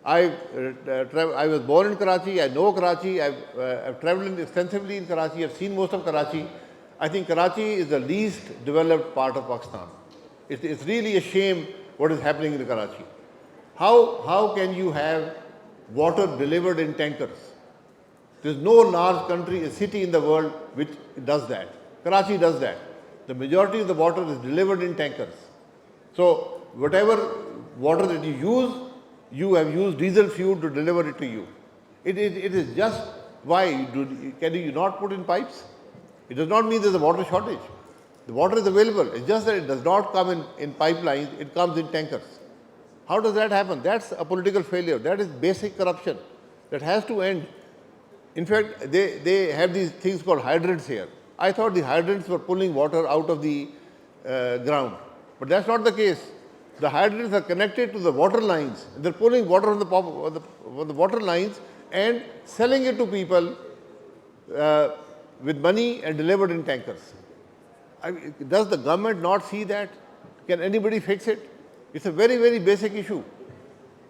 Speaker 1: I was born in Karachi, I know Karachi, I've traveled extensively in Karachi, I've seen most of Karachi. I think Karachi is the least developed part of Pakistan. It's really a shame what is happening in Karachi. How can you have water delivered in tankers? There's no large country, a city in the world which does that. Karachi does that. The majority of the water is delivered in tankers. So whatever water that you have used diesel fuel to deliver it to you. It is just why can you not put in pipes? It does not mean there's a water shortage. The water is available. It's just that it does not come in pipelines, it comes in tankers. How does that happen? That's a political failure. That is basic corruption. That has to end. In fact, they have these things called hydrants here. I thought the hydrants were pulling water out of the ground. But that's not the case. The hydrants are connected to the water lines. They're pulling water from the water lines and selling it to people with money and delivered in tankers. Does the government not see that? Can anybody fix it? It's a very, very basic issue.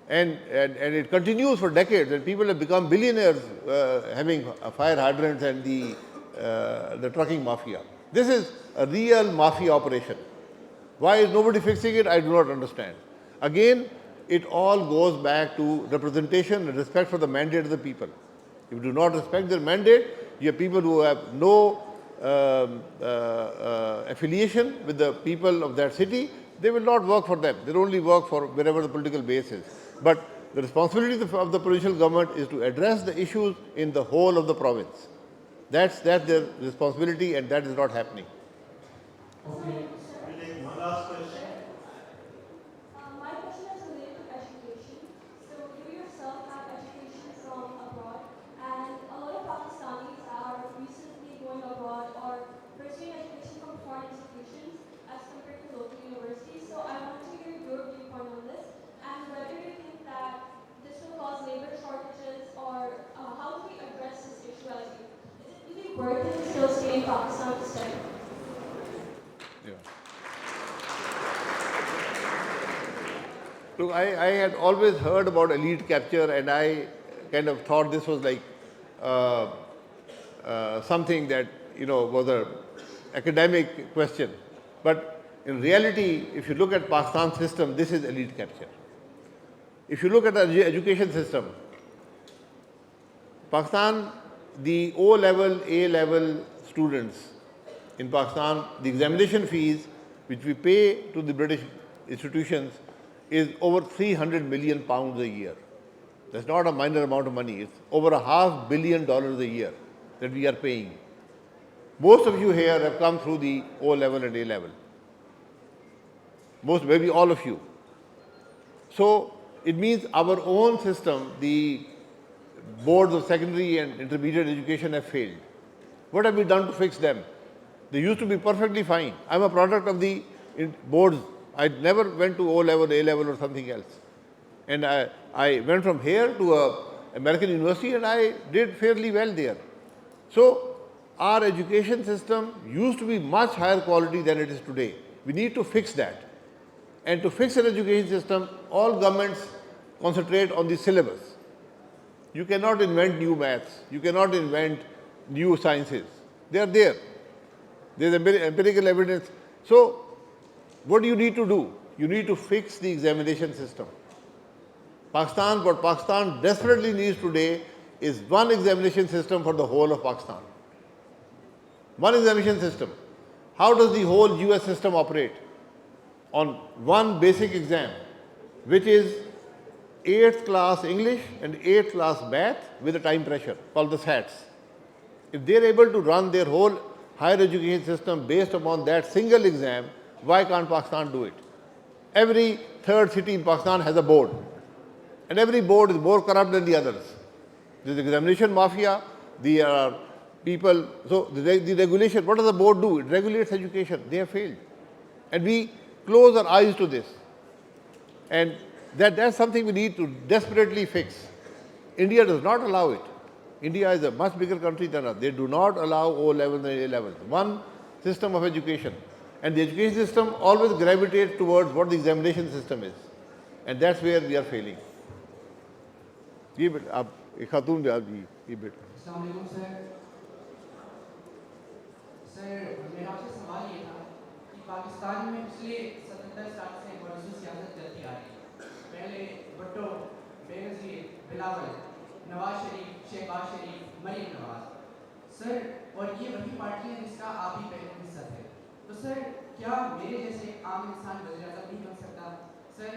Speaker 1: And it continues for decades, and people have become billionaires having fire hydrants and the trucking mafia. This is a real mafia operation. Why is nobody fixing it? I do not understand. Again, it all goes back to representation and respect for the mandate of the people. If you do not respect their mandate, you have people who have no affiliation with the people of that city. They will not work for them. They'll only work for wherever the political base is. But the responsibility of the provincial government is to address the issues in the whole of the province. That's their responsibility, and that is not happening.
Speaker 2: Okay. We'll take one last question.
Speaker 4: worth it still stay in Pakistan to study?
Speaker 1: Look, I had always heard about elite capture, and I kind of thought this was like something that was a academic question. But in reality, if you look at Pakistan's system, this is elite capture. If you look at the education system, Pakistan, the O-level, A-level students in Pakistan, the examination fees which we pay to the British institutions is over 300 million pounds a year. That's not a minor amount of money. It's over $500 million a year that we are paying. Most of you here have come through the O-level and A-level. Most, maybe all of you. So it means our own system, the boards of secondary and intermediate education have failed. What have we done to fix them? They used to be perfectly fine. I'm a product of the boards. I never went to O-level, A-level or something else. And I went from here to an American university and I did fairly well there. So our education system used to be much higher quality than it is today. We need to fix that. And to fix an education system, all governments concentrate on the syllabus. You cannot invent new maths. You cannot invent new sciences. They are there. There's empirical evidence. So what do you need to do? You need to fix the examination system. What Pakistan desperately needs today is one examination system for the whole of Pakistan. One examination system. How does the whole US system operate? On one basic exam, which is 8th class English and 8th class math with a time pressure called the SATs. If they are able to run their whole higher education system based upon that single exam, why can't Pakistan do it? Every third city in Pakistan has a board, and every board is more corrupt than the others. There's examination mafia, there are people. So the regulation, what does the board do? It regulates education. They have failed. And we close our eyes to this. And that's something we need to desperately fix. India does not allow it. India is a much bigger country than us. They do not allow O-level and A-level. One system of education. And the education system always gravitates towards what the examination system is. And that's where we are failing. ये बेटा आप एक खातून भी आप जी ये बेटा
Speaker 6: अस्सलाम वालेकुम सर मेरा आपसे सवाल ये था कि पाकिस्तान में पिछले 77 साल से बरसों सियासत चलती आ रही है पहले भुट्टो बेनज़ीर बिलावल नवाज शरीफ शहबाज शरीफ मरीम नवाज सर और ये वही पार्टियां जिसका आप ही पहले हिस्सा थे तो सर क्या मेरे जैसे आम इंसान वज़ीर आज़म नहीं बन सकता सर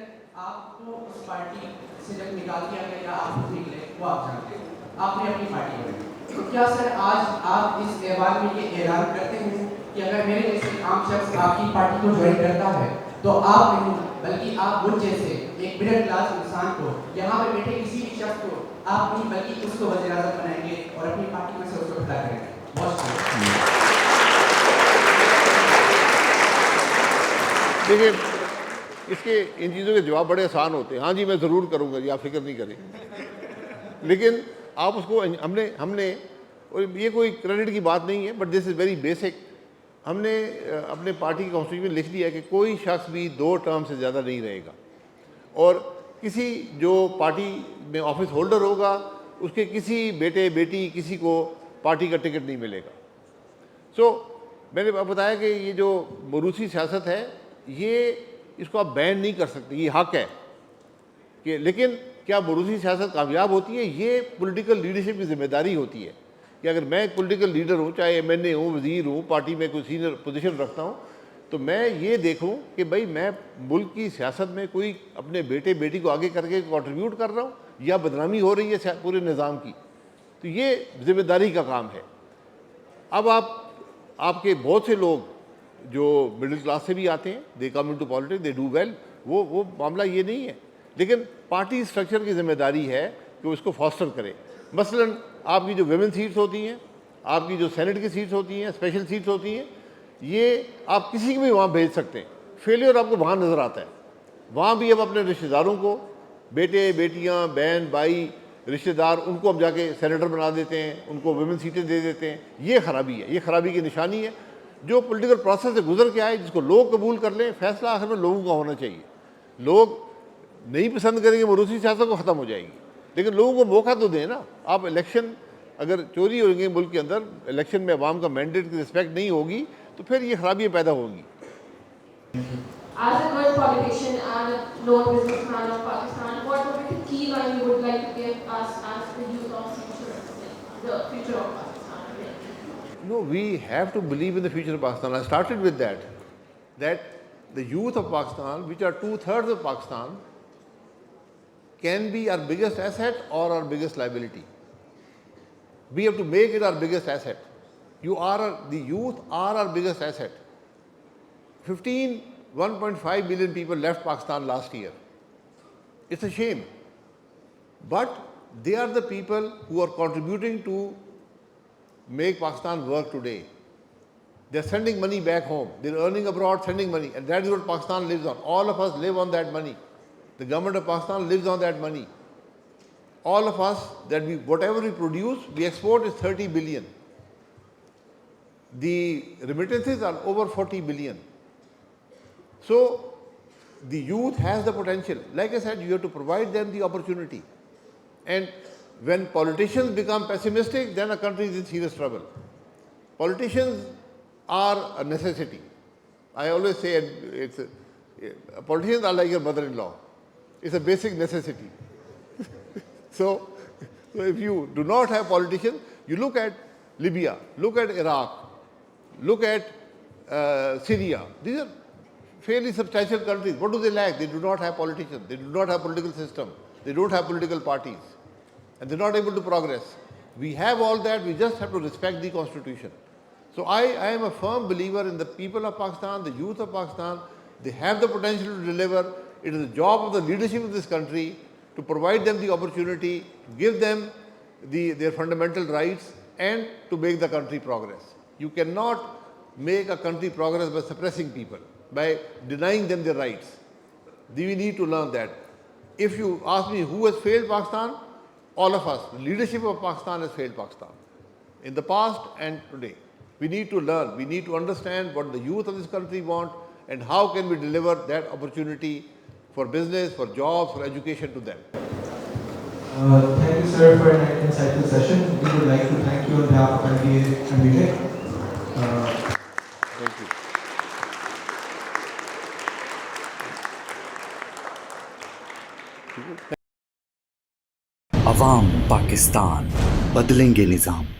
Speaker 6: आपको उस पार्टी से जब निकाल दिया गया या आप खुद निकले वो आप जानते हैं आपने अपनी पार्टी बनाई तो क्या सर आज आप इस ऐवान में ये ऐलान करते हैं कि अगर मेरे जैसे आम शख्स आपकी पार्टी को ज्वाइन करता है तो आप नहीं बल्कि आप मुझ जैसे एक मिडिल क्लास इंसान को यहाँ पे बैठे किसी भी शख्स को आप नहीं बल्कि उसको वज़ीर आज़म बनाएंगे और अपनी पार्टी में से उसको खड़ा करेंगे बहुत शुक्रिया
Speaker 1: देखिए इसके इन चीज़ों के जवाब बड़े आसान होते हैं हाँ जी मैं ज़रूर करूँगा जी आप फिक्र नहीं करें लेकिन आप उसको हमने और ये कोई क्रेडिट की बात नहीं है but this is very basic हमने अपने पार्टी की कॉन्स्टिट्यूशन में लिख दिया कि कोई शख्स भी 2 टर्म से ज़्यादा नहीं रहेगा और किसी जो पार्टी में ऑफिस होल्डर होगा उसके किसी बेटे बेटी किसी को पार्टी का टिकट नहीं मिलेगा सो मैंने बताया कि ये जो मरूसी सियासत है ये इसको आप बैन नहीं कर सकते ये हक है कि लेकिन क्या मरूसी सियासत कामयाब होती है ये पॉलिटिकल लीडरशिप की जिम्मेदारी होती है कि अगर मैं एक पॉलिटिकल लीडर हूँ चाहे MNA हूँ वज़ीर हूँ पार्टी में कोई सीनियर पोजीशन रखता हूँ तो मैं ये देखूँ कि भाई मैं मुल्क की सियासत में कोई अपने बेटे बेटी को आगे करके कंट्रीब्यूट कर रहा हूँ या बदनामी हो रही है पूरे निज़ाम की तो ये जिम्मेदारी का काम है अब आपके बहुत से लोग जो मिडिल क्लास से भी आते हैं they come into politics they do well वो मामला ये नहीं है लेकिन पार्टी स्ट्रक्चर की जिम्मेदारी है कि वो इसको फॉस्टर करे मसलन आपकी जो विमेन सीट्स होती हैं आपकी जो सेनेट की सीट्स होती हैं स्पेशल सीट्स होती हैं ये आप किसी को भी वहाँ भेज सकते हैं फेलियर आपको वहाँ नज़र आता है वहाँ भी अब अपने रिश्तेदारों को बेटे बेटियाँ बहन भाई रिश्तेदार उनको हम जाके सेनेटर बना देते हैं, उनको वुमेन सीटें दे देते हैं। ये खराबी है, ये खराबी की निशानी है। जो पॉलिटिकल प्रोसेस से गुजर के आए, जिसको लोग कबूल कर लें, फैसला आखिर में लोगों का होना चाहिए। लोग नहीं पसंद करेंगे, मरूसी सियासत को ख़त्म हो जाएगी, लेकिन लोगों को मौका तो दें ना। आप इलेक्शन अगर चोरी होंगे मुल्क के अंदर, इलेक्शन में अवाम का मैंडेट की रिस्पेक्ट नहीं होगी, तो फिर ये खराबियाँ पैदा होंगी।
Speaker 4: As a good politician and a known businessman of Pakistan, what would be the key line you would like to give us as the youth of future, the future of Pakistan?
Speaker 1: No, we have to believe in the future of Pakistan. I started with that the youth of Pakistan, which are 2/3 of Pakistan, can be our biggest asset or our biggest liability. We have to make it our biggest asset. The youth are our biggest asset. 1.5 billion people left Pakistan last year. It's a shame. But they are the people who are contributing to make Pakistan work today. They're sending money back home. They're earning abroad, sending money. And that is what Pakistan lives on. All of us live on that money. The government of Pakistan lives on that money. All of us, whatever we produce, we export is 30 billion. The remittances are over 40 billion. So, the youth has the potential. Like I said, you have to provide them the opportunity. And when politicians become pessimistic, then a country is in serious trouble. Politicians are a necessity. I always say politicians are like your mother-in-law. It's a basic necessity. So, if you do not have politicians, you look at Libya, look at Iraq, look at Syria. These are fairly substantial countries. What do they lack? They do not have politicians. They do not have political system. They don't have political parties. And they're not able to progress. We have all that. We just have to respect the constitution. So I am a firm believer in the people of Pakistan, the youth of Pakistan. They have the potential to deliver. It is the job of the leadership of this country to provide them the opportunity, to give them their fundamental rights, and to make the country progress. You cannot make a country progress by suppressing people, by denying them their rights. We need to learn that. If you ask me who has failed Pakistan, all of us, the leadership of Pakistan has failed Pakistan in the past and today. We need to learn, we need to understand what the youth of this country want and how can we deliver that opportunity for business, for jobs, for education to them.
Speaker 3: Thank you, sir, for an insightful session. We would like to thank you on behalf of MBA and MUNIK.
Speaker 1: Thank you.
Speaker 9: अवाम पाकिस्तान बदलेंगे निज़ाम।